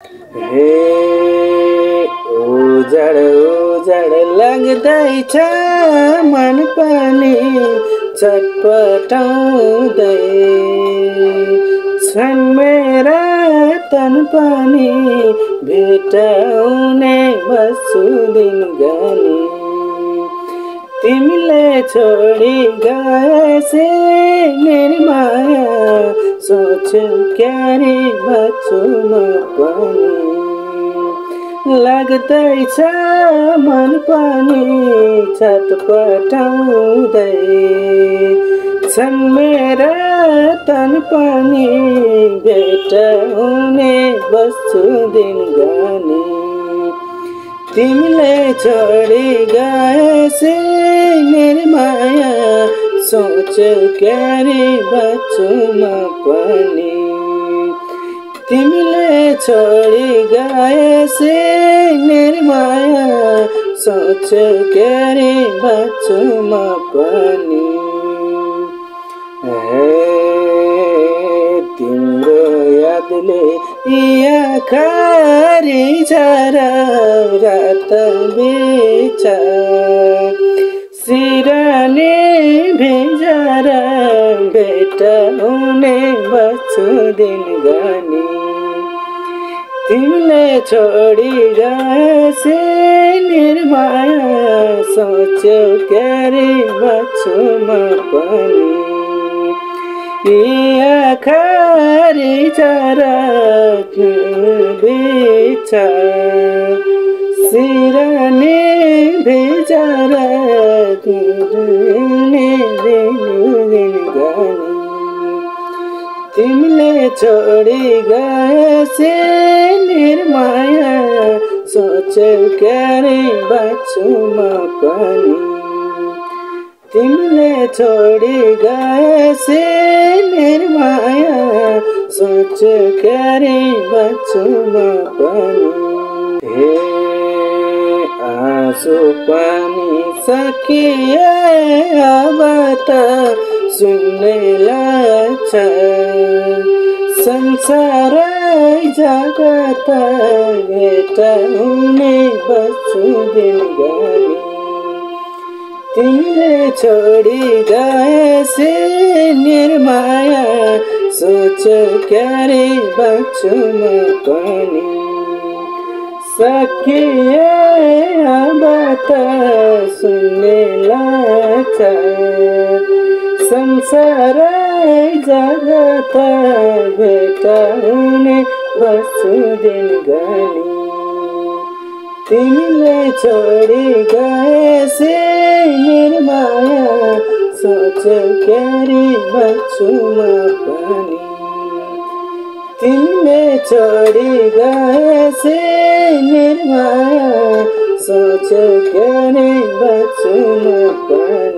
हे उजड उजड लाग्दैछ मन पनि चटपटाउँदै छन् मेरा तन पनि भेटाउने बस्छु दिन गनी तिमीले छोडी गएपछि मेरी माया सोच्छु क्यारे बच्छु म पनि लाग्दैछ मन पनि छटपटाउँदै छन् मेरा तन पनि भेटाउने बस्छु दिन गनी तिमीले छोडी गएपछि मेरी माया सोच्छु क्यारे बच्छु म पनि तिमीले छोडी गएपछि मेरी माया सोच्छु क्यारे बच्छु म पनि तिम्रो यादले आँखारी झरा रात बिच सिरानी भिजेर भेटाउने बस्छु दिन गनी तिमीले छोडी गएपछि मेरी माया सोच्छु क्यारे बच्छु म पनि आँखारी झरा बिच सिरानी भिजेर तिमीले छोडी गएपछि मेरी माया सोच्छु क्यारे बच्छु म पनि तिमीले छोडी गएपछि मेरी माया सोच्छु क्यारे बच्छु म पनि हे आँसु पानी सकिए अब त सुन्ने लाग्छ संसारै जगत भेटाउने बस्छु दिन गनी तिमीले छोडी गएपछि मेरी माया सोच्छु क्यारे बच्छु म पनि सकिए अब त सुन्ने लाग्छ संसारै जगत भेटाउने बस्छु दिन गनी तिमीले छोडी गएपछि मेरी माया सोच्छु क्यारे बच्छु म पनि तिमीले छोडी गएपछि मेरी माया सोच्छु क्यारे बच्छु म पनि